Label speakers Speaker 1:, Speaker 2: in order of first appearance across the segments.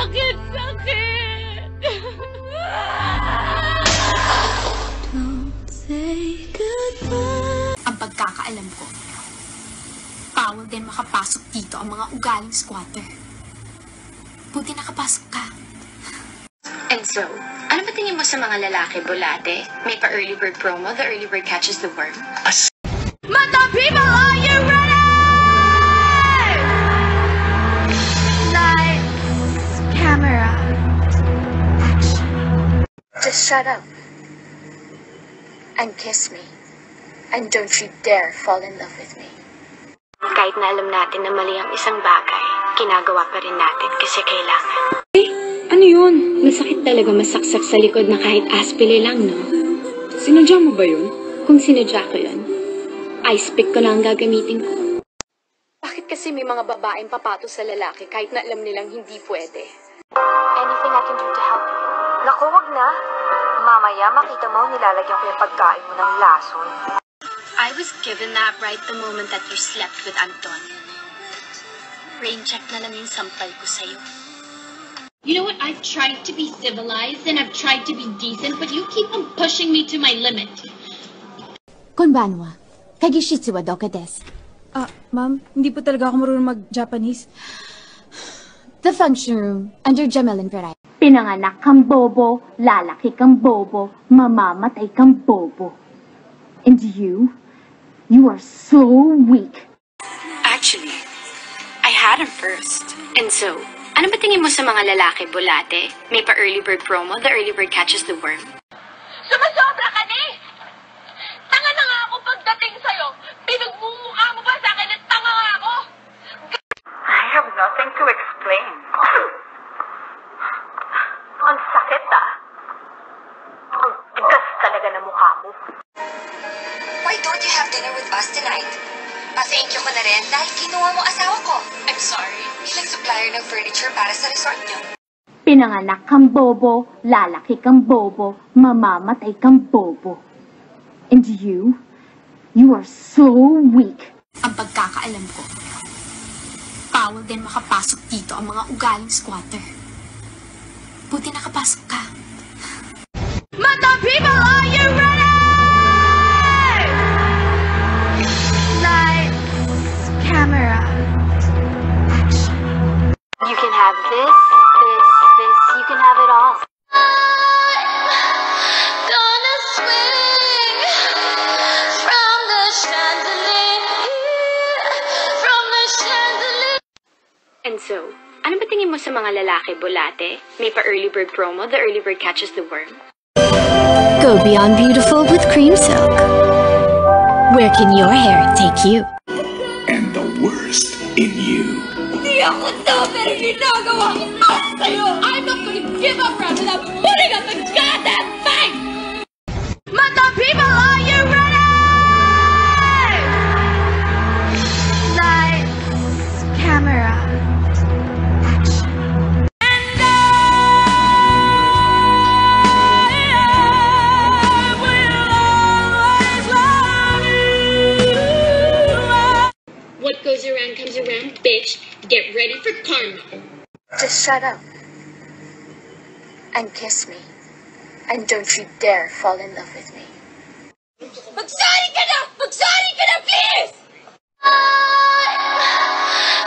Speaker 1: Sakit!
Speaker 2: Don't say goodbye.
Speaker 3: Ang pagkakaalam ko, bawal din makapasok dito ang mga ugaling squatter. Buti nakapasok ka.
Speaker 4: And so, ano ba tingin mo sa mga lalaki, Bulate? May pa-early bird promo, the early bird catches the worm.
Speaker 1: Mata people, are you ready?
Speaker 2: Lights, camera, action.
Speaker 5: Just shut up and kiss me. And don't you dare fall in love with me.
Speaker 4: Kahit na alam natin na mali ang isang bagay, ginagawa pa rin natin kasi kailangan.
Speaker 6: Ano yun? Masakit talaga masaksak sa likod na kahit aspile lang, no?
Speaker 7: Sinadya mo ba yun?
Speaker 6: Kung sinadya ko yun, ice pick ko na ang gagamitin ko.
Speaker 3: Bakit kasi may mga babaeng papato sa lalaki kahit na alam nilang hindi pwede?
Speaker 4: Anything I can do to help you?
Speaker 5: Naku, wag na. Mamaya makita mo nilalagyan ko yung pagkain mo ng lason.
Speaker 4: I was given that right the moment that you slept with Anton. Rain check na lang yung sampal ko sa'yo.
Speaker 1: You know what? I've tried to be civilized and I've tried to be decent, but you keep on pushing me to my limit.
Speaker 2: Konbanwa, kagishitsu wa doka desu?
Speaker 7: Ma'am, hindi po talaga ako marunong mag-Japanese.
Speaker 2: The function room, under Jamelin variety.
Speaker 6: Pinanganak kang bobo, lalaki kang bobo, mamamatay kang bobo. And you are so weak.
Speaker 4: Actually, I had him first. And so, ano ba tingin mo sa mga lalaki, Bulate? May pa-early bird promo, the early bird catches the worm.
Speaker 1: Sumasobra ka ni! Tanga na nga ako pagdating sa'yo! Pinagmumukha mo ba sa akin at tanga nga ako?
Speaker 5: I have nothing to explain. Ang sakit Ang tigas talaga na mukha mo.
Speaker 8: Why don't you have dinner with us tonight? Pa-thank you ko na rin dahil kinuha mo asawa ko. I'm sorry. Bilang supplier ng furniture para sa resort niyo.
Speaker 6: Pinanganak kang bobo, lalaki kang bobo, mamamatay kang bobo. And you are so weak.
Speaker 3: Ang pagkakaalam ko, bawal din makapasok dito ang mga ugaling squatter. Buti nakapasok ka.
Speaker 1: Mata people, are you ready?
Speaker 2: Lights, camera, action.
Speaker 4: You can have this, you can have it all.
Speaker 1: Gonna swing from the chandelier, from the chandelier.
Speaker 4: And so, ano ba tingin mo sa mga lalaki, Bulate? May pa-early bird promo, the early bird catches the worm.
Speaker 2: Go beyond beautiful with Cream Silk. Where can your hair take you?
Speaker 9: And the worst in you.
Speaker 1: Di ako to, pero ginagawa ko para sa'yo. I'm not gonna give up right without putting up a goddamn fight! Mata people, are you ready?
Speaker 2: Lights, camera, action.
Speaker 1: What goes around comes around, bitch. Get ready for karma.
Speaker 5: Just shut up and kiss me. And don't you dare fall in love with me.
Speaker 1: Magsari ka na! Magsari ka na, please!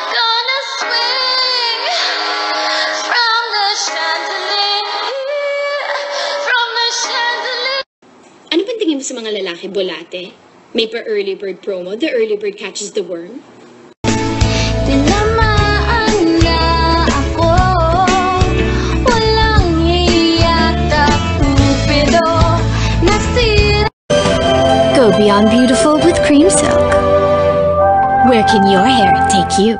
Speaker 1: Gonna swing from the chandelier, from the chandelier.
Speaker 6: Ano ba tingin mo sa mga lalaki, Bulate? May pa-early bird promo, the early bird catches the worm.
Speaker 2: Tinamaan niya ako, walang hiyata, tupido, nasira. Go beyond beautiful with Cream Silk. Where can your hair take you?